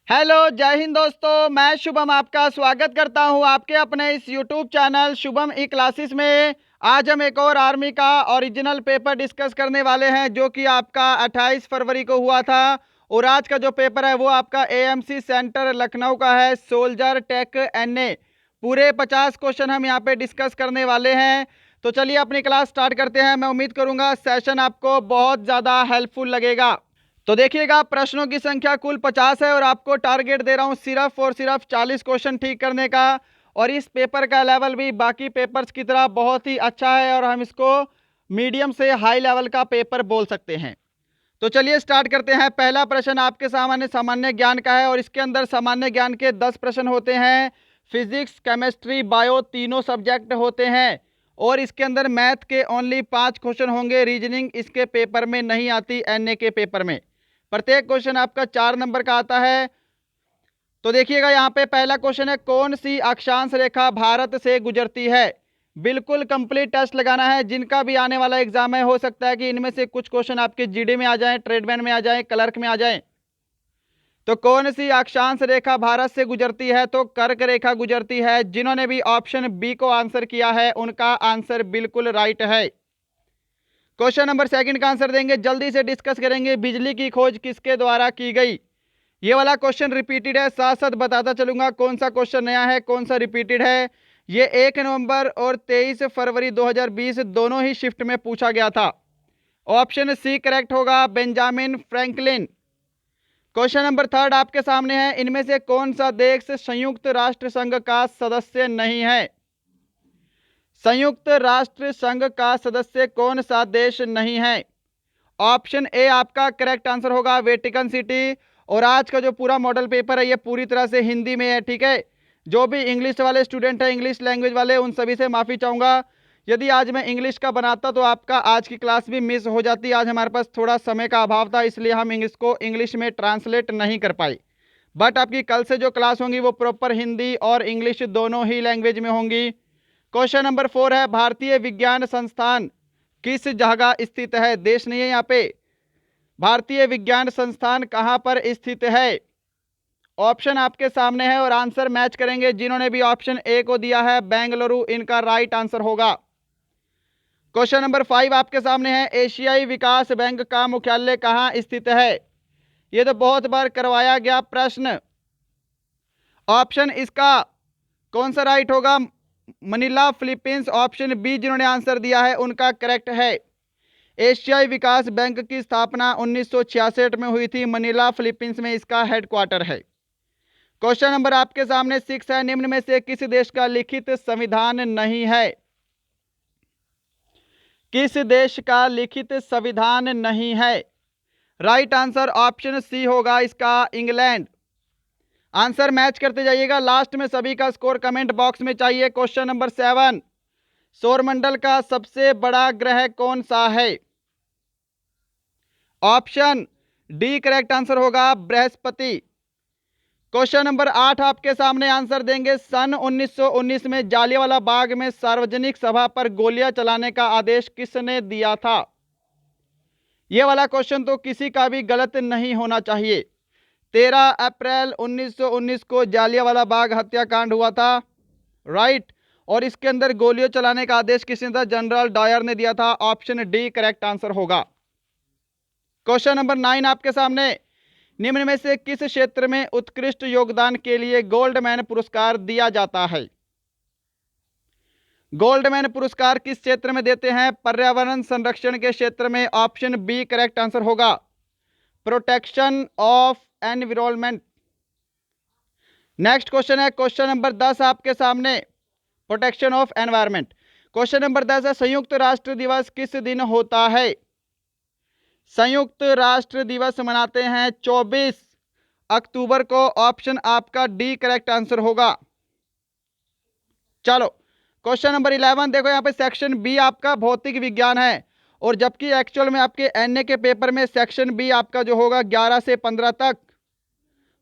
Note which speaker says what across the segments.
Speaker 1: Hello, जय हिंद दोस्तों। मैं शुभम आपका स्वागत करता हूं आपके अपने इस यूट्यूब चैनल शुभम ई क्लासेस में। आज हम एक और आर्मी का ओरिजिनल पेपर डिस्कस करने वाले हैं जो कि आपका 28 फरवरी को हुआ था। और आज का जो पेपर है वो आपका एएमसी सेंटर लखनऊ का है, सोल्जर टेक एनए। पूरे 50 क्वेश्चन हम यहाँ पे डिस्कस करने वाले हैं। तो चलिए अपनी क्लास स्टार्ट करते हैं। मैं उम्मीद करूंगा सेशन आपको बहुत ज़्यादा हेल्पफुल लगेगा। तो देखिएगा, प्रश्नों की संख्या कुल 50 है और आपको टारगेट दे रहा हूं सिर्फ और सिर्फ 40 क्वेश्चन ठीक करने का। और इस पेपर का लेवल भी बाकी पेपर्स की तरह बहुत ही अच्छा है और हम इसको मीडियम से हाई लेवल का पेपर बोल सकते हैं। तो चलिए स्टार्ट करते हैं। पहला प्रश्न आपके सामने सामान्य ज्ञान का है और इसके अंदर सामान्य ज्ञान के 10 प्रश्न होते हैं। फिजिक्स, केमिस्ट्री, बायो तीनों सब्जेक्ट होते हैं और इसके अंदर मैथ के ओनली 5 क्वेश्चन होंगे। रीजनिंग इसके पेपर में नहीं आती, एनए के पेपर में। प्रत्येक क्वेश्चन आपका 4 नंबर का आता है। तो देखिएगा, यहाँ पे पहला क्वेश्चन है, कौन सी अक्षांश रेखा भारत से गुजरती है। बिल्कुल कंप्लीट टेस्ट लगाना है। जिनका भी आने वाला एग्जाम है, हो सकता है कि इनमें से कुछ क्वेश्चन आपके जीडी में आ जाएं, ट्रेडमैन में आ जाएं, क्लर्क में आ जाएं। तो कौन सी अक्षांश रेखा भारत से गुजरती है, तो कर्क रेखा गुजरती है। जिन्होंने भी ऑप्शन बी को आंसर किया है उनका आंसर बिल्कुल राइट है। क्वेश्चन नंबर सेकंड का आंसर देंगे, जल्दी से डिस्कस करेंगे। बिजली की खोज किसके द्वारा की गई। ये वाला क्वेश्चन रिपीटेड है, साथ साथ बताता चलूंगा कौन सा क्वेश्चन नया है, कौन सा रिपीटेड है। ये 1 नवंबर और 23 फरवरी 2020 दोनों ही शिफ्ट में पूछा गया था। ऑप्शन सी करेक्ट होगा, Benjamin Franklin. Question number third आपके सामने है, इनमें से कौन सा देश संयुक्त राष्ट्र संघ का सदस्य नहीं है। संयुक्त राष्ट्र संघ का सदस्य कौन सा देश नहीं है। ऑप्शन ए आपका करेक्ट आंसर होगा, वेटिकन सिटी। और आज का जो पूरा मॉडल पेपर है ये पूरी तरह से हिंदी में है, ठीक है। जो भी इंग्लिश वाले स्टूडेंट हैं, इंग्लिश लैंग्वेज वाले, उन सभी से माफ़ी चाहूँगा। यदि आज मैं इंग्लिश का बनाता तो आपका आज की क्लास भी मिस हो जाती। आज हमारे पास थोड़ा समय का अभाव था, इसलिए हम इंग्लिश में ट्रांसलेट नहीं कर पाए। बट आपकी कल से जो क्लास होंगी वो प्रॉपर हिंदी और इंग्लिश दोनों ही लैंग्वेज में होंगी। क्वेश्चन नंबर 4 है, भारतीय विज्ञान संस्थान किस जगह स्थित है। देश नहीं है यहाँ पे। भारतीय विज्ञान संस्थान कहाँ पर स्थित है। ऑप्शन आपके सामने है और आंसर मैच करेंगे। जिन्होंने भी ऑप्शन ए को दिया है बेंगलुरु, इनका राइट आंसर होगा। क्वेश्चन नंबर 5 आपके सामने है, एशियाई विकास बैंक का मुख्यालय कहाँ स्थित है। यह तो बहुत बार करवाया गया प्रश्न। ऑप्शन इसका कौन सा राइट होगा, मनीला फिलीपींस। ऑप्शन बी जिन्होंने आंसर दिया है उनका करेक्ट है। एशियाई विकास बैंक की स्थापना 1966 में हुई थी। मनीला फिलीपींस में इसका हेडक्वार्टर है। क्वेश्चन नंबर आपके सामने 6 है, निम्न में से किस देश का लिखित संविधान नहीं है। किस देश का लिखित संविधान नहीं है। राइट आंसर ऑप्शन सी होगा इसका, इंग्लैंड। आंसर मैच करते जाइएगा। लास्ट में सभी का स्कोर कमेंट बॉक्स में चाहिए। क्वेश्चन नंबर 7, सौरमंडल का सबसे बड़ा ग्रह कौन सा है। ऑप्शन डी करेक्ट आंसर होगा, बृहस्पति। क्वेश्चन नंबर 8 आपके सामने आंसर देंगे, सन 1919 में जालियांवाला बाग में सार्वजनिक सभा पर गोलियां चलाने का आदेश किसने दिया था। यह वाला क्वेश्चन तो किसी का भी गलत नहीं होना चाहिए। 13 अप्रैल 1919 को जालियांवाला बाग हत्याकांड हुआ था, राइट। और इसके अंदर गोलियां चलाने का आदेश किसने था, जनरल डायर ने दिया था। ऑप्शन डी करेक्ट आंसर होगा। क्वेश्चन नंबर 9 आपके सामने, निम्न में से किस क्षेत्र में उत्कृष्ट योगदान के लिए गोल्डमैन पुरस्कार दिया जाता है। गोल्डमैन पुरस्कार किस क्षेत्र में देते हैं, पर्यावरण संरक्षण के क्षेत्र में। ऑप्शन बी करेक्ट आंसर होगा, protection of environment. Next question है, क्वेश्चन नंबर 10 आपके सामने, protection of environment. Question number 10 है, संयुक्त राष्ट्र दिवस किस दिन होता है। संयुक्त राष्ट्र दिवस मनाते हैं 24 अक्टूबर को। ऑप्शन आपका डी करेक्ट आंसर होगा। चलो क्वेश्चन नंबर 11 देखो, यहाँ पे सेक्शन बी आपका भौतिक विज्ञान है और जबकि एक्चुअल में आपके एनए के पेपर में सेक्शन बी आपका जो होगा 11 से 15 तक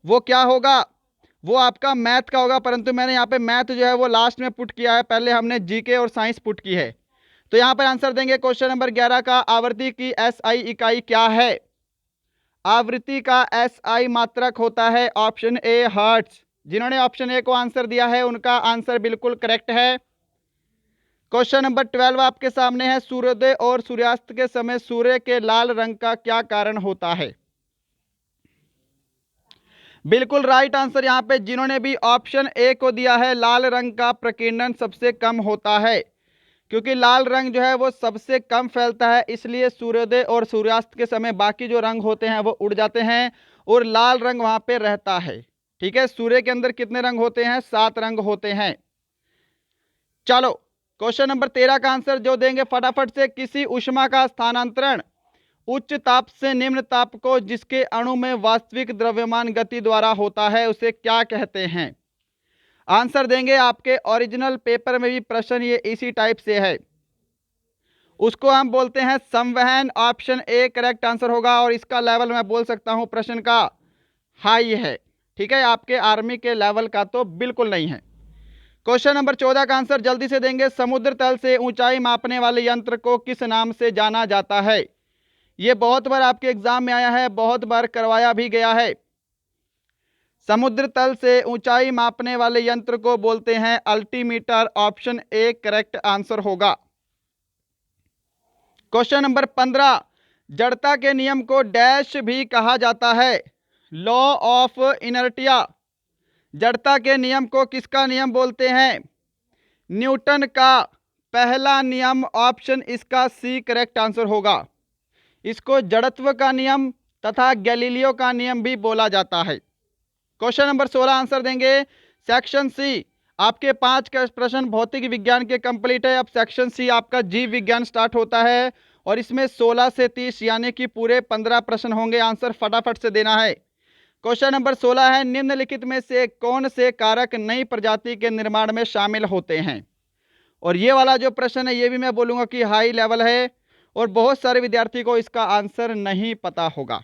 Speaker 1: वो क्या होगा, वो आपका मैथ का होगा। परंतु मैंने यहाँ पे मैथ जो है वो लास्ट में पुट किया है, पहले हमने जीके और साइंस पुट की है। तो यहाँ पर आंसर देंगे क्वेश्चन नंबर 11 का, आवर्ती की एसआई इकाई क्या है। आवृत्ति का SI मात्रक होता है ऑप्शन ए हर्ट्ज। जिन्होंने ऑप्शन ए को आंसर दिया है उनका आंसर बिल्कुल करेक्ट है। क्वेश्चन नंबर 12 आपके सामने है, सूर्योदय और सूर्यास्त के समय सूर्य के लाल रंग का क्या कारण होता है? बिल्कुल राइट आंसर यहाँ पे जिन्होंने भी ऑप्शन ए को दिया है, लाल रंग का प्रकीर्णन सबसे कम होता है, क्योंकि लाल रंग जो है वो सबसे कम फैलता है, इसलिए सूर्योदय और सूर्यास्त के समय बाकी जो रंग होते हैं वो उड़ जाते हैं और लाल रंग वहां पे रहता है। ठीक है, सूर्य के अंदर कितने रंग होते हैं? 7 रंग होते हैं। चलो क्वेश्चन नंबर 13 का आंसर जो देंगे फटाफट से, किसी ऊष्मा का स्थानांतरण उच्च ताप से निम्न ताप को जिसके अणु में वास्तविक द्रव्यमान गति द्वारा होता है उसे क्या कहते हैं? आंसर देंगे, आपके ओरिजिनल पेपर में भी प्रश्न ये इसी टाइप से है, उसको हम बोलते हैं संवहन। ऑप्शन ए करेक्ट आंसर होगा और इसका लेवल मैं बोल सकता हूं प्रश्न का हाई है। ठीक है, आपके आर्मी के लेवल का तो बिल्कुल नहीं है। क्वेश्चन नंबर 14 का आंसर जल्दी से देंगे, समुद्र तल से ऊंचाई मापने वाले यंत्र को किस नाम से जाना जाता है? ये बहुत बार आपके एग्जाम में आया है, बहुत बार करवाया भी गया है। समुद्र तल से ऊंचाई मापने वाले यंत्र को बोलते हैं altimeter. Option A correct answer होगा। क्वेश्चन नंबर 15, जड़ता के नियम को डैश भी कहा जाता है? Law of inertia. जड़ता के नियम को किसका नियम बोलते हैं? न्यूटन का पहला नियम। ऑप्शन इसका सी करेक्ट आंसर होगा। इसको जड़त्व का नियम तथा गैलीलियो का नियम भी बोला जाता है। क्वेश्चन नंबर 16 आंसर देंगे सेक्शन सी। आपके 5 का प्रश्न भौतिक विज्ञान के कंप्लीट है। अब सेक्शन सी आपका जीव विज्ञान स्टार्ट होता है और इसमें 16 से 30 यानी कि पूरे 15 प्रश्न होंगे। आंसर फटाफट से देना है। क्वेश्चन नंबर 16 है, निम्नलिखित में से कौन से कारक नई प्रजाति के निर्माण में शामिल होते हैं? और ये वाला जो प्रश्न है ये भी मैं बोलूंगा कि हाई लेवल है और बहुत सारे विद्यार्थी को इसका आंसर नहीं पता होगा।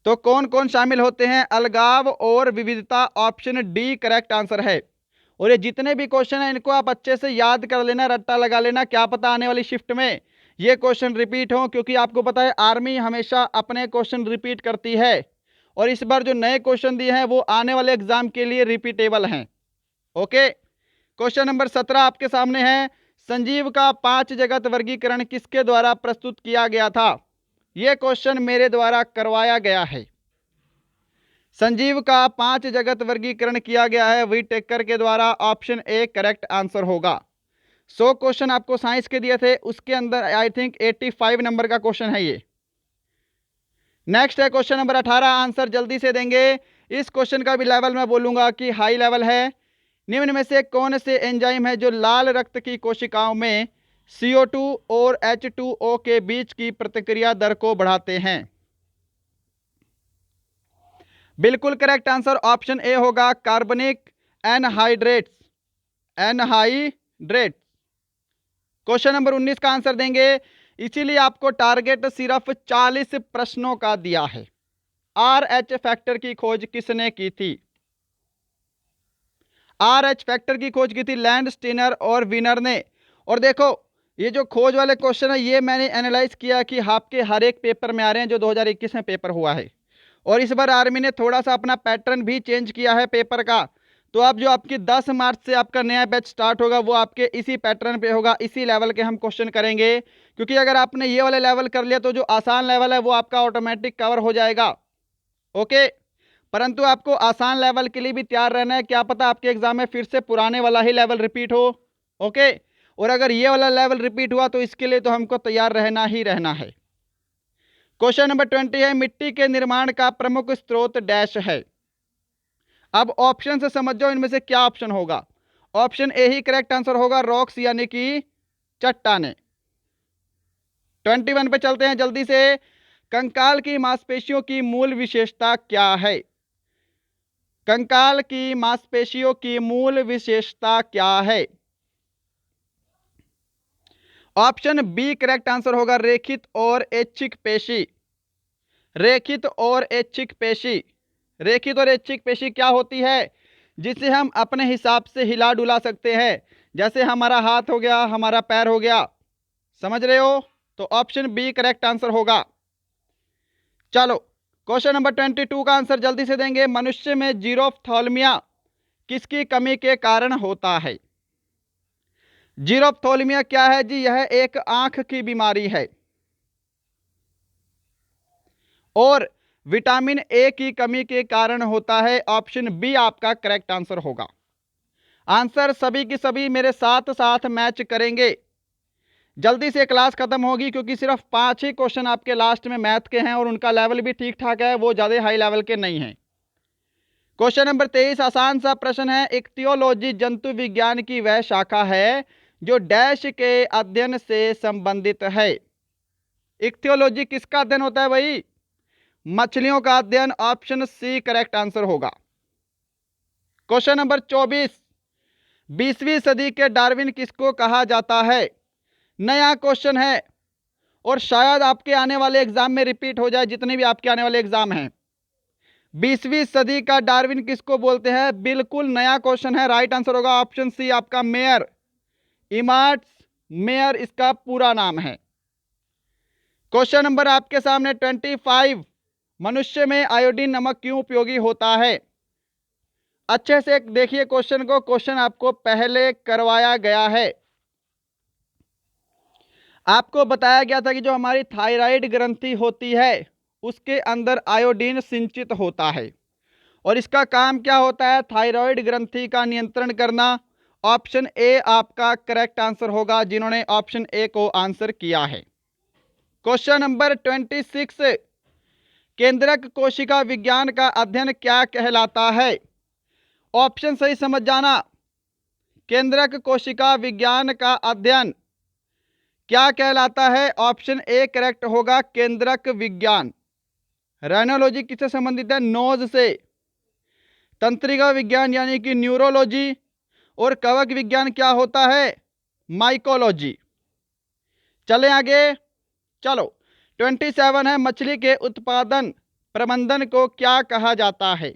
Speaker 1: तो कौन कौन शामिल होते हैं? अलगाव और विविधता। ऑप्शन डी करेक्ट आंसर है। और ये जितने भी क्वेश्चन हैं इनको आप अच्छे से याद कर लेना, रट्टा लगा लेना, क्या पता आने वाली शिफ्ट में ये क्वेश्चन रिपीट हो, क्योंकि आपको पता है आर्मी हमेशा अपने क्वेश्चन रिपीट करती है और इस बार जो नए क्वेश्चन दिए हैं वो आने वाले एग्जाम के लिए रिपीटेबल हैं। ओके, क्वेश्चन नंबर 17 आपके सामने है, संजीव का 5 जगत वर्गीकरण किसके द्वारा प्रस्तुत किया गया था? यह क्वेश्चन मेरे द्वारा करवाया गया है। संजीव का 5 जगत वर्गीकरण किया गया है व्हिटेकर के द्वारा। ऑप्शन ए करेक्ट आंसर होगा। 100 क्वेश्चन आपको साइंस के दिए थे, उसके अंदर आई थिंक 85 नंबर का क्वेश्चन है ये। नेक्स्ट है क्वेश्चन नंबर 18, आंसर जल्दी से देंगे। इस क्वेश्चन का भी लेवल मैं बोलूंगा कि हाई लेवल है। निम्न में से कौन से एंजाइम है जो लाल रक्त की कोशिकाओं में CO2 और H2O के बीच की प्रतिक्रिया दर को बढ़ाते हैं? बिल्कुल करेक्ट आंसर ऑप्शन ए होगा, कार्बनिक एनहाइड्रेट्स। एनहाइड्रेट। क्वेश्चन नंबर 19 का आंसर देंगे, इसीलिए आपको टारगेट सिर्फ 40 प्रश्नों का दिया है। RH फैक्टर की खोज किसने की थी? RH फैक्टर की खोज की थी लैंडस्टीनर और विनर ने। और देखो ये जो खोज वाले क्वेश्चन है ये मैंने एनालाइज किया कि आपके हर एक पेपर में आ रहे हैं जो 2021 में पेपर हुआ है, और इस बार आर्मी ने थोड़ा सा अपना पैटर्न भी चेंज किया है पेपर का। तो अब जो आपकी 10 मार्च से आपका नया बैच स्टार्ट होगा वो आपके इसी पैटर्न पे होगा, इसी लेवल के हम क्वेश्चन करेंगे, क्योंकि अगर आपने ये वाले लेवल कर लिया तो जो आसान लेवल है वो आपका ऑटोमेटिक कवर हो जाएगा। ओके, परंतु आपको आसान लेवल के लिए भी तैयार रहना है, क्या पता आपके एग्जाम में फिर से पुराने वाला ही लेवल रिपीट हो। ओके, और अगर ये वाला लेवल रिपीट हुआ तो इसके लिए तो हमको तैयार रहना ही रहना है। क्वेश्चन नंबर 20 है, मिट्टी के निर्माण का प्रमुख स्रोत डैश है। अब ऑप्शन से समझ जाओ इनमें से क्या ऑप्शन होगा। Option A he correct answer होगा, रॉक्स यानी कि चट्टाने। 21 पे चलते हैं जल्दी से, कंकाल की मांसपेशियों की मूल विशेषता क्या है? कंकाल की मांसपेशियों की मूल विशेषता क्या है? ऑप्शन बी करेक्ट आंसर होगा, रेखित और ऐच्छिक पेशी। रेखित और ऐच्छिक पेशी। रेखित और ऐच्छिक पेशी क्या होती है? जिसे हम अपने हिसाब से हिला डुला सकते हैं, जैसे हमारा हाथ हो गया, हमारा पैर हो गया। समझ रहे हो? तो ऑप्शन बी करेक्ट आंसर होगा। चलो क्वेश्चन नंबर 22 का आंसर जल्दी से देंगे। मनुष्य में जीरोफ्थाल्मिया किसकी कमी के कारण होता है? जीरोफ्थाल्मिया क्या है जी? यह एक आंख की बीमारी है और विटामिन ए की कमी के कारण होता है। ऑप्शन बी आपका करेक्ट आंसर होगा। आंसर सभी की सभी मेरे साथ साथ मैच करेंगे। जल्दी से क्लास खत्म होगी क्योंकि सिर्फ 5 ही क्वेश्चन आपके लास्ट में मैथ के हैं और उनका लेवल भी ठीक ठाक है, वो ज़्यादा हाई लेवल के नहीं हैं। क्वेश्चन नंबर 23 आसान सा प्रश्न है। इक्तियोलॉजी जंतु विज्ञान की वह शाखा है जो डैश के अध्ययन से संबंधित है। इक्तियोलॉजी किसका अध्ययन होता है भाई? मछलियों का अध्ययन। ऑप्शन सी करेक्ट आंसर होगा। क्वेश्चन नंबर 24 20वीं सदी के डार्विन किसको कहा जाता है? नया क्वेश्चन है और शायद आपके आने वाले एग्जाम में रिपीट हो जाए, जितने भी आपके आने वाले एग्जाम हैं। 20वीं सदी का डार्विन किसको बोलते हैं? बिल्कुल नया क्वेश्चन है। राइट आंसर होगा ऑप्शन सी आपका मेयर। इमार्ट्स मेयर इसका पूरा नाम है। क्वेश्चन नंबर आपके सामने 25 मनुष्य में आयोडीन नमक क्यों उपयोगी होता है? अच्छे से देखिए क्वेश्चन को, क्वेश्चन आपको पहले करवाया गया है। आपको बताया गया था कि जो हमारी थायराइड ग्रंथि होती है उसके अंदर आयोडीन सिंचित होता है और इसका काम क्या होता है? थायराइड ग्रंथि का नियंत्रण करना। ऑप्शन ए आपका करेक्ट आंसर होगा जिन्होंने ऑप्शन ए को आंसर किया है। क्वेश्चन नंबर 26 केंद्रक कोशिका विज्ञान का अध्ययन क्या कहलाता है? ऑप्शन सही समझ जाना। केंद्रक कोशिका विज्ञान का अध्ययन क्या कहलाता है? ऑप्शन ए करेक्ट होगा केंद्रक विज्ञान। राइनोलॉजी किससे संबंधित है? नोज से। तंत्रिका विज्ञान यानी कि न्यूरोलॉजी और कवक विज्ञान क्या होता है? माइकोलॉजी। चले आगे। चलो 27 है मछली के उत्पादन प्रबंधन को क्या कहा जाता है?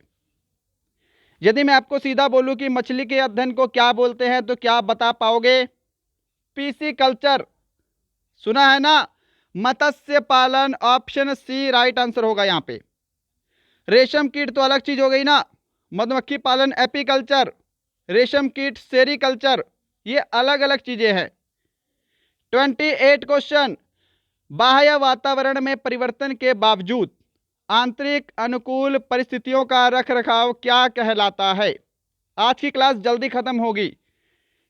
Speaker 1: यदि मैं आपको सीधा बोलूं कि मछली के अध्ययन को क्या बोलते हैं तो क्या बता पाओगे? पीसी कल्चर सुना है ना? मत्स्य पालन। ऑप्शन सी राइट आंसर होगा यहाँ पे। रेशम कीट तो अलग चीज हो गई ना। मधुमक्खी पालन एपीकल्चर, रेशम कीट सेरीकल्चर, ये अलग अलग चीजें हैं। 28 क्वेश्चन बाह्य वातावरण में परिवर्तन के बावजूद आंतरिक अनुकूल परिस्थितियों का रखरखाव क्या कहलाता है? आज की क्लास जल्दी खत्म होगी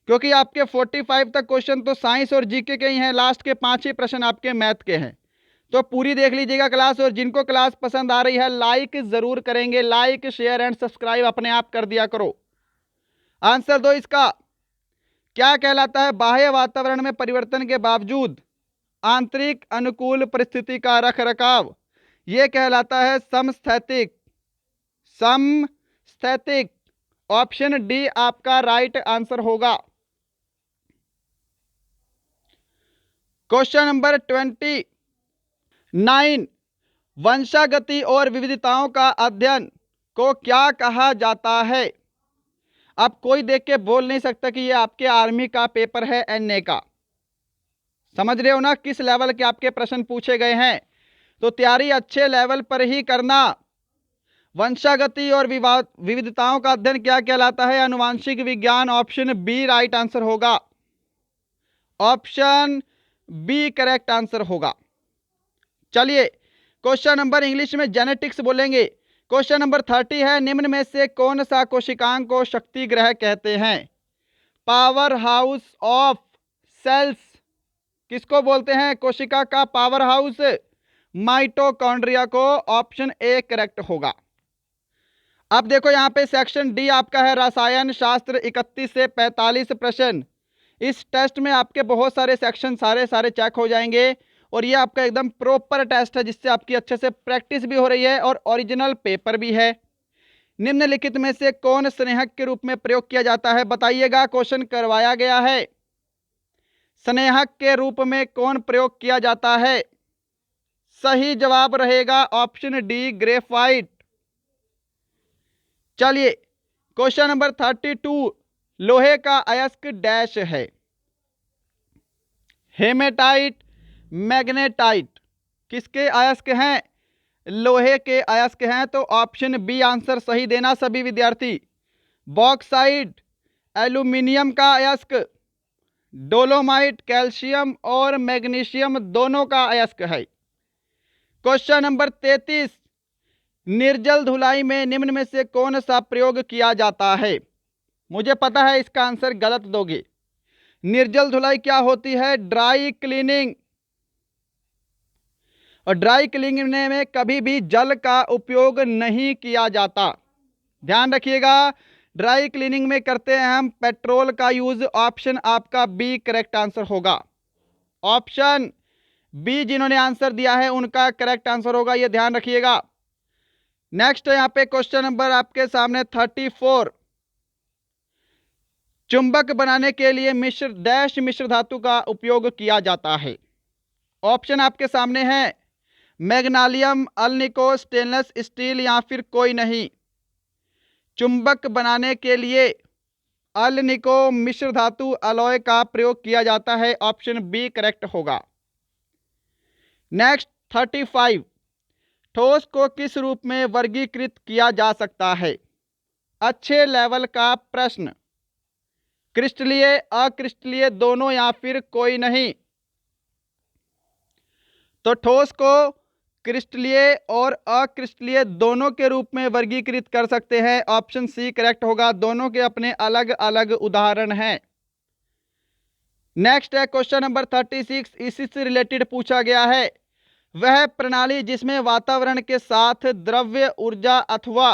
Speaker 1: क्योंकि आपके 45 तक क्वेश्चन तो साइंस और जीके के ही हैं। लास्ट के 5 ही प्रश्न आपके मैथ के हैं, तो पूरी देख लीजिएगा क्लास। और जिनको क्लास पसंद आ रही है लाइक जरूर करेंगे। लाइक शेयर एंड सब्सक्राइब अपने आप कर दिया करो। आंसर दो इसका। क्या कहलाता है बाह्य वातावरण में परिवर्तन के बावजूद आंतरिक अनुकूल परिस्थिति का रखरखाव? यह कहलाता है समस्थैतिक। समस्थैतिक। ऑप्शन डी आपका राइट आंसर होगा। क्वेश्चन नंबर 29 वंशागति और विविधताओं का अध्ययन को क्या कहा जाता है? अब कोई देख के बोल नहीं सकता कि ये आपके आर्मी का पेपर है एनए का। समझ रहे हो ना किस लेवल के आपके प्रश्न पूछे गए हैं? तो तैयारी अच्छे लेवल पर ही करना। वंशागति और विविधताओं का अध्ययन क्या कहलाता है? आनुवांशिक विज्ञान। ऑप्शन बी राइट आंसर होगा। ऑप्शन बी करेक्ट आंसर होगा। चलिए क्वेश्चन नंबर इंग्लिश में जेनेटिक्स बोलेंगे। क्वेश्चन नंबर 30 है निम्न में से कौन सा कोशिकांग को शक्ति ग्रह कहते हैं? पावर हाउस ऑफ सेल्स किसको बोलते हैं? कोशिका का पावर हाउस माइटोकॉन्ड्रिया को। ऑप्शन ए करेक्ट होगा। अब देखो यहाँ पे सेक्शन डी आपका है रसायन शास्त्र 31 से 45 प्रश्न। इस टेस्ट में आपके बहुत सारे सेक्शन सारे चेक हो जाएंगे और ये आपका एकदम प्रॉपर टेस्ट है जिससे आपकी अच्छे से प्रैक्टिस भी हो रही है और ओरिजिनल पेपर भी है। निम्नलिखित में से कौन स्नेहक के रूप में प्रयोग किया जाता है? बताइएगा, क्वेश्चन करवाया गया है। स्नेहक के रूप में कौन प्रयोग किया जाता है? सही जवाब रहेगा ऑप्शन डी ग्रेफाइट। चलिए क्वेश्चन नंबर 32 लोहे का अयस्क डैश है? Haematite, magnetite. किसके अयस्क हैं? लोहे के अयस्क हैं? तो ऑप्शन बी आंसर सही देना सभी विद्यार्थी। बॉक्साइट, एल्यूमिनियम का अयस्क, डोलोमाइट, कैल्शियम और मैग्नीशियम दोनों का अयस्क है। क्वेश्चन नंबर 33, निर्जल धुलाई में निम्न में से कौन सा प्रयोग किया जाता है? मुझे पता है इसका आंसर गलत दोगे। निर्जल धुलाई क्या होती है? Dry cleaning. और ड्राई क्लीनिंग में कभी भी जल का उपयोग नहीं किया जाता, ध्यान रखिएगा। ड्राई क्लीनिंग में करते हैं हम पेट्रोल का यूज। ऑप्शन आपका बी करेक्ट आंसर होगा। ऑप्शन बी जिन्होंने आंसर दिया है उनका करेक्ट आंसर होगा, यह ध्यान रखिएगा। नेक्स्ट यहां पे क्वेश्चन नंबर आपके सामने 34, चुंबक बनाने के लिए मिश्र धातु का उपयोग किया जाता है। ऑप्शन आपके सामने है मैग्नीशियम, अल्निको, स्टेनलेस स्टील या फिर कोई नहीं। चुंबक बनाने के लिए अल्निको मिश्र धातु अलॉय का प्रयोग किया जाता है। ऑप्शन बी करेक्ट होगा। नेक्स्ट 35, ठोस को किस रूप में वर्गीकृत किया जा सकता है? अच्छे लेवल का प्रश्न। क्रिस्टलीय, अक्रिस्टलीय, दोनों या फिर कोई नहीं। तो ठोस को क्रिस्टलीय और अक्रिस्टलीय दोनों के रूप में वर्गीकृत कर सकते हैं। ऑप्शन सी करेक्ट होगा। दोनों के अपने अलग अलग उदाहरण हैं। नेक्स्ट है क्वेश्चन नंबर 36, इसी से रिलेटेड पूछा गया है। वह प्रणाली जिसमें वातावरण के साथ द्रव्य, ऊर्जा अथवा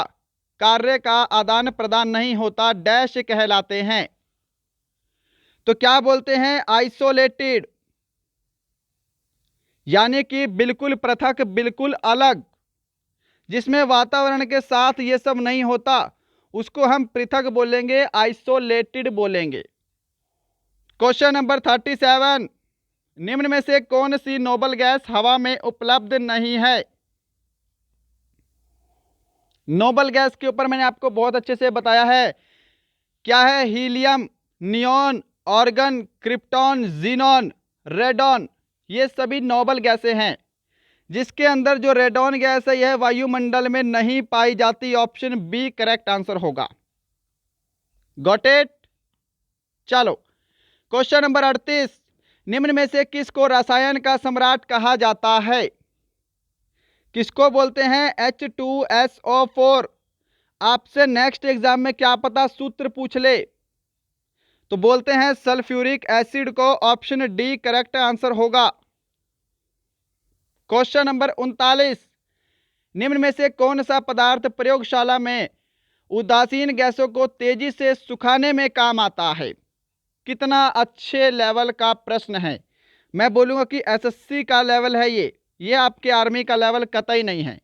Speaker 1: कार्य का आदान प्रदान नहीं होता, डैश कहलाते हैं? तो क्या बोलते हैं? आइसोलेटेड, यानी कि बिल्कुल पृथक, बिल्कुल अलग। जिसमें वातावरण के साथ ये सब नहीं होता उसको हम पृथक बोलेंगे, आइसोलेटेड बोलेंगे। क्वेश्चन नंबर 37, निम्न में से कौन सी नोबल गैस हवा में उपलब्ध नहीं है? नोबल गैस के ऊपर मैंने आपको बहुत अच्छे से बताया है। क्या है? Helium, neon, organ, krypton, xenon, radon, ये सभी नोबल गैसें हैं। जिसके अंदर जो रेडॉन गैस है यह वायुमंडल में नहीं पाई जाती। ऑप्शन बी करेक्ट आंसर होगा। Got it? चलो क्वेश्चन नंबर 38, निम्न में से किसको रसायन का सम्राट कहा जाता है? किसको बोलते हैं? H2SO4। आपसे नेक्स्ट एग्जाम में क्या पता सूत्र पूछ ले, तो बोलते हैं सल्फ्यूरिक एसिड को। ऑप्शन डी करेक्ट आंसर होगा। क्वेश्चन नंबर 39, निम्न में से कौन सा पदार्थ प्रयोगशाला में उदासीन गैसों को तेजी से सुखाने में काम आता है? कितना अच्छे लेवल का प्रश्न है। मैं बोलूँगा कि एसएससी का लेवल है ये आपके आर्मी का लेवल कतई नहीं है।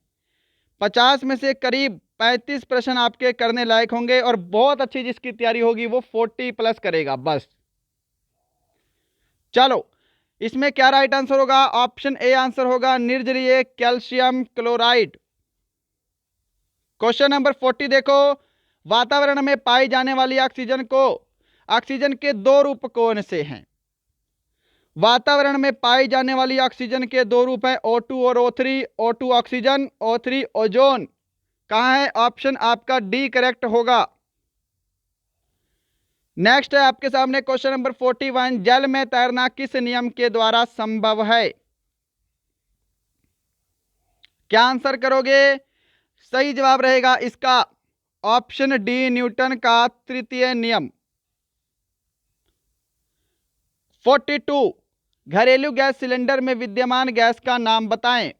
Speaker 1: 50 में से करीब 35 प्रश्न आपके करने लायक होंगे और बहुत अच्छी जिसकी तैयारी होगी वो 40 प्लस करेगा बस। चलो इसमें क्या राइट आंसर होगा? ऑप्शन ए आंसर होगा, निर्जलीय कैल्शियम क्लोराइड। क्वेश्चन नंबर 40 देखो, वातावरण में पाई जाने वाली ऑक्सीजन के दो रूप कौन से हैं? वातावरण में पाई जाने वाली ऑक्सीजन के दो रूप हैं, O2 और O3। O2 oxygen, O3 ozone. कहाँ है? ऑप्शन आपका डी करेक्ट होगा। नेक्स्ट है आपके सामने क्वेश्चन नंबर 41, जल में तैरना किस नियम के द्वारा संभव है? क्या आंसर करोगे? सही जवाब रहेगा इसका ऑप्शन डी, न्यूटन का तृतीय नियम। 42, घरेलू गैस सिलेंडर में विद्यमान गैस का नाम बताएं।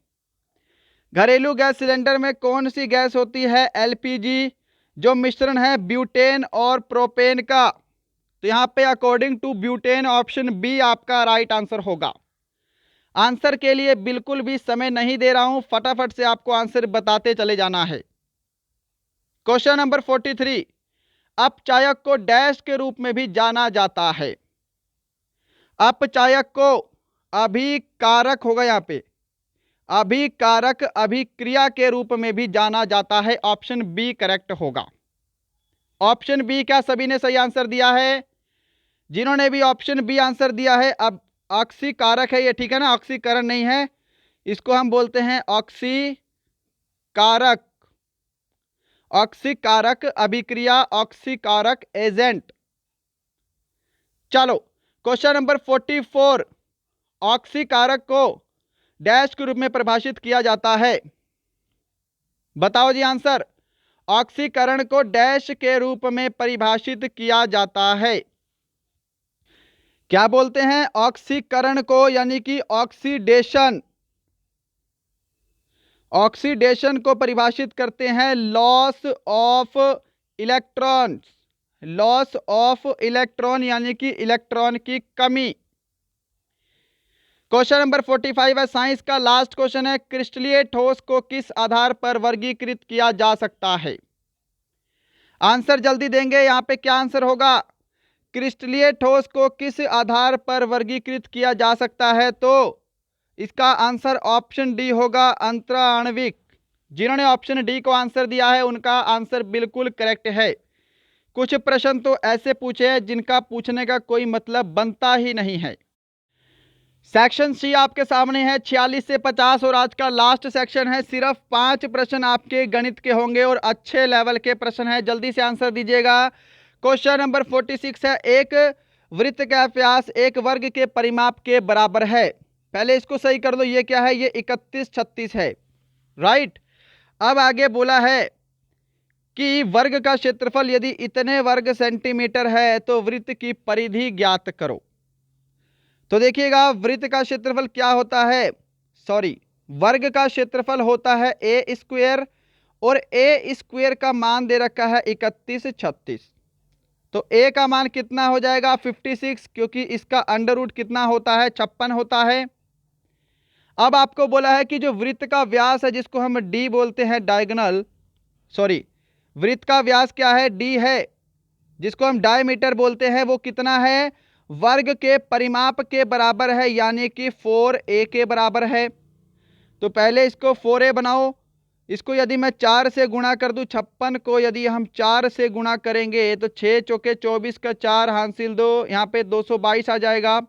Speaker 1: घरेलू गैस सिलेंडर में कौन सी गैस होती है? एलपीजी, जो मिश्रण है ब्यूटेन और प्रोपेन का। तो यहां पे according to butane, option B आपका राइट आंसर होगा। आंसर के लिए बिल्कुल भी समय नहीं दे रहा हूं, फटाफट से आपको आंसर बताते चले जाना है। क्वेश्चन नंबर 43, अपचायक को डैश के रूप में भी जाना जाता है। अपचायक को अभिकारक होगा, यहां पे अभिकारक, अभिक्रिया के रूप में भी जाना जाता है। ऑप्शन बी करेक्ट होगा। ऑप्शन बी, क्या सभी ने सही आंसर दिया है? जिन्होंने भी ऑप्शन बी आंसर दिया है, अब ऑक्सीकारक है ये, ठीक है ना, ऑक्सीकरण नहीं है, इसको हम बोलते हैं ऑक्सीकरण। ऑक्सीकारक, ऑक्सीकारक अभिक्रिया, ऑक्सीकारक एजेंट। चलो क्वेश्चन नंबर 44, ऑक्सीकारक को डैश के रूप में परिभाषित किया जाता है। बताओ जी आंसर। ऑक्सीकरण को डैश के रूप में परिभाषित किया जाता है। क्या बोलते हैं ऑक्सीकरण को, यानी कि ऑक्सीडेशन। ऑक्सीडेशन को परिभाषित करते हैं loss of electrons, loss of electron यानी कि इलेक्ट्रॉन की कमी। क्वेश्चन नंबर 45 है, साइंस का लास्ट क्वेश्चन है, क्रिस्टलीय ठोस को किस आधार पर वर्गीकृत किया जा सकता है। आंसर जल्दी देंगे, यहां पे क्या आंसर होगा। क्रिस्टलीय ठोस को किस आधार पर वर्गीकृत किया जा सकता है, तो इसका आंसर ऑप्शन डी होगा, अंतराण्विक। जिन्होंने ऑप्शन डी को आंसर दिया है उनका आंसर बिल्कुल करेक्ट है। कुछ प्रश्न तो ऐसे पूछे हैं जिनका पूछने का कोई मतलब बनता ही नहीं है। सेक्शन सी आपके सामने है 46 से 50 और आज का लास्ट सेक्शन है। सिर्फ 5 प्रश्न आपके गणित के होंगे और अच्छे लेवल के प्रश्न है, जल्दी से आंसर दीजिएगा। क्वेश्चन नंबर 46 है, एक वृत्त का व्यास एक वर्ग के परिमाप के बराबर है। पहले इसको सही कर दो, ये क्या है, ये 31 36 है, राइट। अब आगे बोला है कि वर्ग का क्षेत्रफल यदि इतने वर्ग सेंटीमीटर है तो वृत्त की परिधि ज्ञात करो। तो देखिएगा वृत्त का क्षेत्रफल क्या होता है, सॉरी वर्ग का क्षेत्रफल होता है ए स्क्वायर, और ए स्क्वायर का मान दे रखा है 31 36। तो ए का मान कितना हो जाएगा 56, क्योंकि इसका अंडर रूट कितना होता है 56 होता है। अब आपको बोला है कि जो वृत्त का व्यास है जिसको हम डी बोलते हैं डायगोनल, सॉरी वृत्त का व्यास क्या है डी है, जिसको हम डायमीटर बोलते हैं, वो कितना है वर्ग के परिमाप के बराबर है, यानी कि 4a के बराबर है। तो पहले इसको 4a बनाओ, इसको यदि मैं 4 से गुणा कर दूं, 56 को यदि हम 4 से गुणा करेंगे तो 6 चौके 24 का 4 हासिल 2, यहाँ पे 222 आ जाएगा।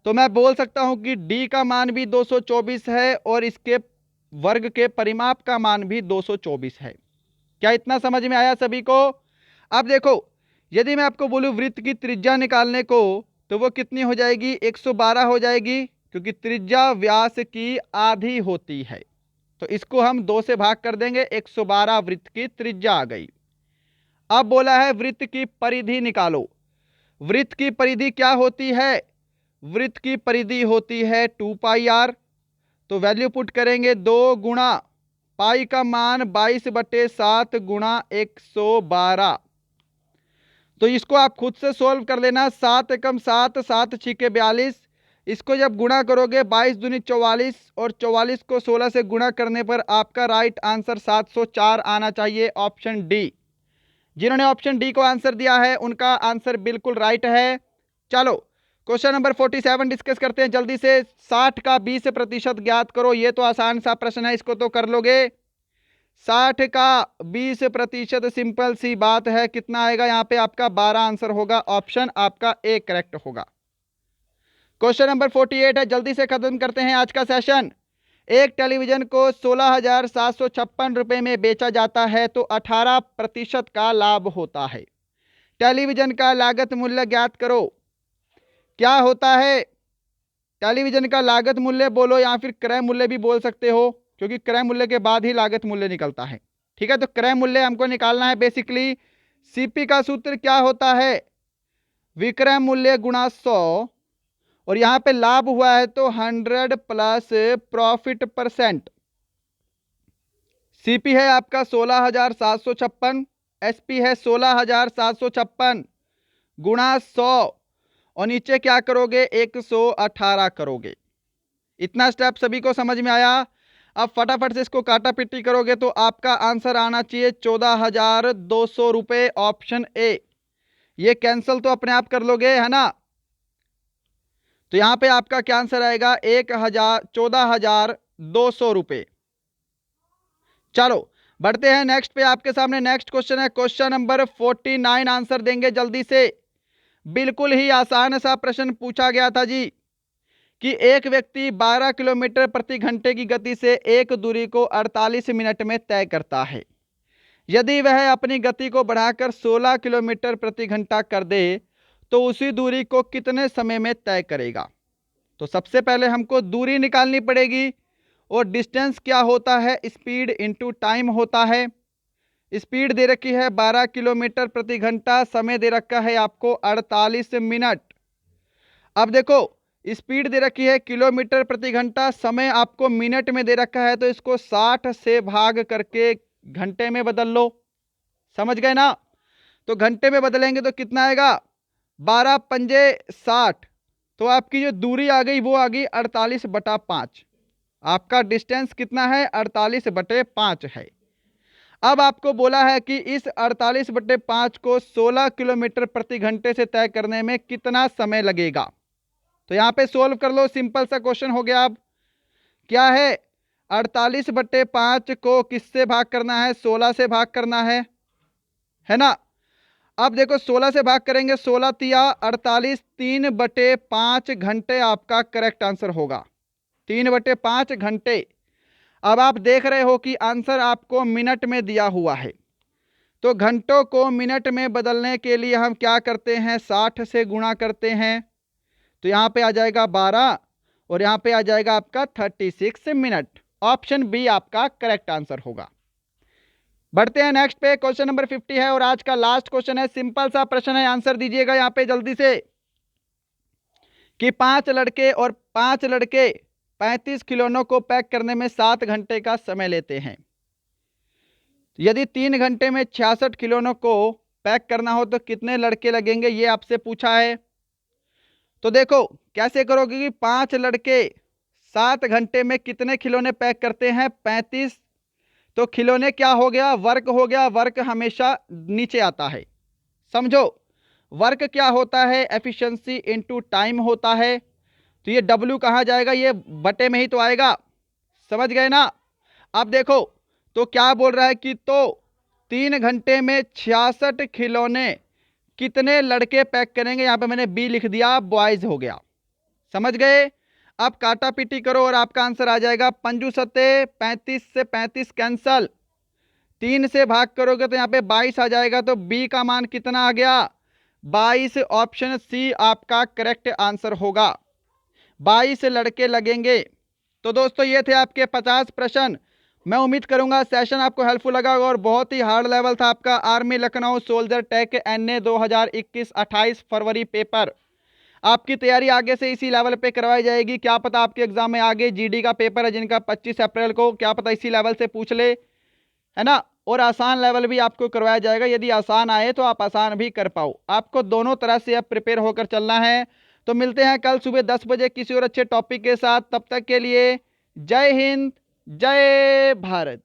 Speaker 1: तो मैं बोल सकता हूं कि d का मान भी 224 है और इसके वर्ग के परिमाप का मान भी 224 है। क्या इतना समझ में आया सभी को। अब देखो यदि मैं आपको बोलूं वृत्त की त्रिज्या निकालने को, तो वो कितनी हो जाएगी 112 हो जाएगी, क्योंकि त्रिज्या व्यास की आधी होती है। तो इसको हम 2 से भाग कर देंगे, 112 वृत्त की त्रिज्या आ गई। अब बोला है वृत्त की परिधि निकालो। वृत्त की परिधि क्या होती है, वृत्त की परिधि होती है 2πr। तो वैल्यू पुट करेंगे 2 गुणा पाई का मान 22/7 गुणा 112। तो इसको आप खुद से सोल्व कर लेना, 7 एकम 7, 7 छिके 42। इसको जब गुणा करोगे 22 दूनी 44 और 44 को 16 से गुणा करने पर आपका राइट आंसर 704 आना चाहिए, ऑप्शन डी। जिन्होंने ऑप्शन डी को आंसर दिया है उनका आंसर बिल्कुल राइट है। चलो क्वेश्चन नंबर 47 डिस्कस करते हैं जल्दी से। 60 का 20% ज्ञात करो। ये तो आसान सा प्रश्न है, इसको तो कर लोगे। 60 का 20% सिंपल सी बात है, कितना आएगा यहाँ पे आपका 12 आंसर होगा, ऑप्शन आपका ए करेक्ट होगा। क्वेश्चन नंबर 48 है, जल्दी से खत्म करते हैं आज का सेशन। एक टेलीविजन को 16,756 रुपए में बेचा जाता है तो 18% का लाभ होता है। टेलीविजन का लागत मूल्य ज्ञात करो। क्या होता है टेलीविजन का लागत मूल्य, बोलो या फिर क्रय मूल्य भी बोल सकते हो, क्योंकि क्रय मूल्य के बाद ही लागत मूल्य निकलता है। ठीक है, तो क्रय मूल्य हमको निकालना है। बेसिकली सीपी का सूत्र क्या होता है, विक्रय मूल्य गुणा 100, और यहां पे लाभ हुआ है तो 100 प्लस प्रॉफिट परसेंट। सीपी है आपका 16,756, एसपी है 16,756 गुणा 100, और नीचे क्या करोगे 118 करोगे। इतना स्टेप सभी को समझ में आया। अब फटाफट से इसको काटा पिट्टी करोगे तो आपका आंसर आना चाहिए 14,200 रुपए, ऑप्शन ए। ये कैंसिल तो अपने आप कर लोगे, है ना। तो यहां पे आपका क्या आंसर आएगा 14,200 रुपए। चलो बढ़ते हैं नेक्स्ट पे। आपके सामने नेक्स्ट क्वेश्चन है, क्वेश्चन नंबर 49 आंसर देंगे जल्दी से। बिल्कुल ही आसान सा प्रश्न पूछा गया था जी। कि एक व्यक्ति 12 किलोमीटर प्रति घंटे की गति से एक दूरी को 48 मिनट में तय करता है। यदि वह अपनी गति को बढ़ाकर 16 किलोमीटर प्रति घंटा कर दे तो उसी दूरी को कितने समय में तय करेगा। तो सबसे पहले हमको दूरी निकालनी पड़ेगी और डिस्टेंस क्या होता है, स्पीड इनटू टाइम होता है। स्पीड दे रखी है 12 किलोमीटर प्रति घंटा, समय दे रखा है आपको 48 मिनट। अब देखो स्पीड दे रखी है किलोमीटर प्रति घंटा, समय आपको मिनट में दे रखा है, तो इसको 60 से भाग करके घंटे में बदल लो। समझ गए ना। तो घंटे में बदलेंगे तो कितना आएगा, 12 पंजे 60। तो आपकी जो दूरी आ गई वो आ गई 48/5। आपका डिस्टेंस कितना है, 48/5 है। अब आपको बोला है कि इस 48/5 को 16 किलोमीटर प्रति घंटे से तय करने में कितना समय लगेगा। तो यहाँ पे सोल्व कर लो, सिंपल सा क्वेश्चन हो गया। अब क्या है, 48/5 को किससे भाग करना है, 16 से भाग करना है ना। अब देखो 16 से भाग करेंगे, 16 तिया 48, 3/5 घंटे आपका करेक्ट आंसर होगा, 3/5 घंटे। अब आप देख रहे हो कि आंसर आपको मिनट में दिया हुआ है, तो घंटों को मिनट में बदलने के लिए हम क्या करते हैं, 60 से गुणा करते हैं। तो यहाँ पे आ जाएगा 12 और यहाँ पे आ जाएगा आपका 36 मिनट। ऑप्शन बी आपका करेक्ट आंसर होगा। बढ़ते हैं नेक्स्ट पे, क्वेश्चन नंबर 50 है और आज का लास्ट क्वेश्चन है। सिंपल सा प्रश्न है, आंसर दीजिएगा यहाँ पे जल्दी से। कि 5 लड़के और 5 लड़के 35 खिलौनों को पैक करने में 7 घंटे का समय लेते हैं। यदि 3 घंटे में 66 खिलौनों को पैक करना हो तो कितने लड़के लगेंगे, ये आपसे पूछा है। तो देखो कैसे करोगे कि 5 लड़के 7 घंटे में कितने खिलौने पैक करते हैं, 35। तो खिलौने क्या हो गया, वर्क हो गया। वर्क हमेशा नीचे आता है, समझो। वर्क क्या होता है, एफिशिएंसी इनटू टाइम होता है। तो ये W कहाँ जाएगा, ये बटे में ही तो आएगा। समझ गए ना। अब देखो तो क्या बोल रहा है कि तो 3 घंटे में 66 खिलौने कितने लड़के पैक करेंगे। यहाँ पे मैंने बी लिख दिया, बॉयज हो गया। समझ गए। अब काटा पीटी करो और आपका आंसर आ जाएगा 5 सत्ते 35 से 35 कैंसल, 3 से भाग करोगे तो यहाँ पे 22 आ जाएगा। तो बी का मान कितना आ गया, 22। ऑप्शन सी आपका करेक्ट आंसर होगा, 22 लड़के लगेंगे। तो दोस्तों ये थे आपके 50 प्रश्न। मैं उम्मीद करूंगा सेशन आपको हेल्पफुल लगा और बहुत ही हार्ड लेवल था आपका army Lucknow soldier tech NA 2021 28 फरवरी पेपर। आपकी तैयारी आगे से इसी लेवल पे करवाई जाएगी। क्या पता आपके एग्जाम में आगे GD का पेपर है जिनका 25 अप्रैल को, क्या पता इसी लेवल से पूछ ले, है ना। और आसान लेवल भी आपको करवाया जाएगा, यदि आसान आए तो आप आसान भी कर पाओ। आपको दोनों तरह से अब प्रिपेयर होकर चलना है। तो मिलते हैं कल सुबह 10 बजे किसी और अच्छे टॉपिक के साथ। तब तक के लिए जय हिंद, जय भारत।